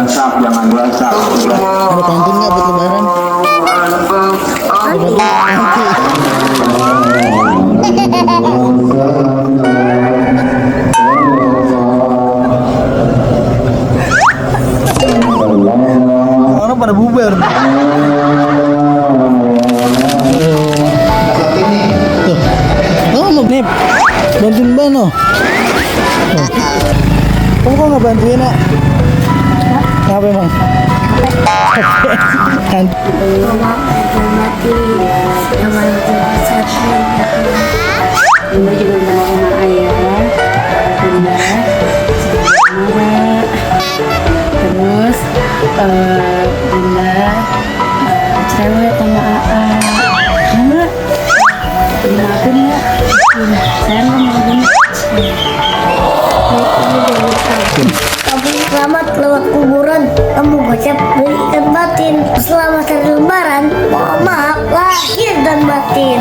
WhatsApp, jangan WhatsApp. Ada pantun nggak buat lebaran? Orang pada bubar. Tuh, oh mau nip, bantuin Bano. Kamu kok nggak bantuin nak? Kenapa emang? Kan? Bunda juga sama ayah, Bunda, Mama, terus Bunda cewek sama AA, enggak? Dimaafin ya, saya nggak mau Bunda. Kamu selamat lewat kuburan, kamu gocap berikan batin. Selamat hari lebaran, mohon maaf lahir dan batin.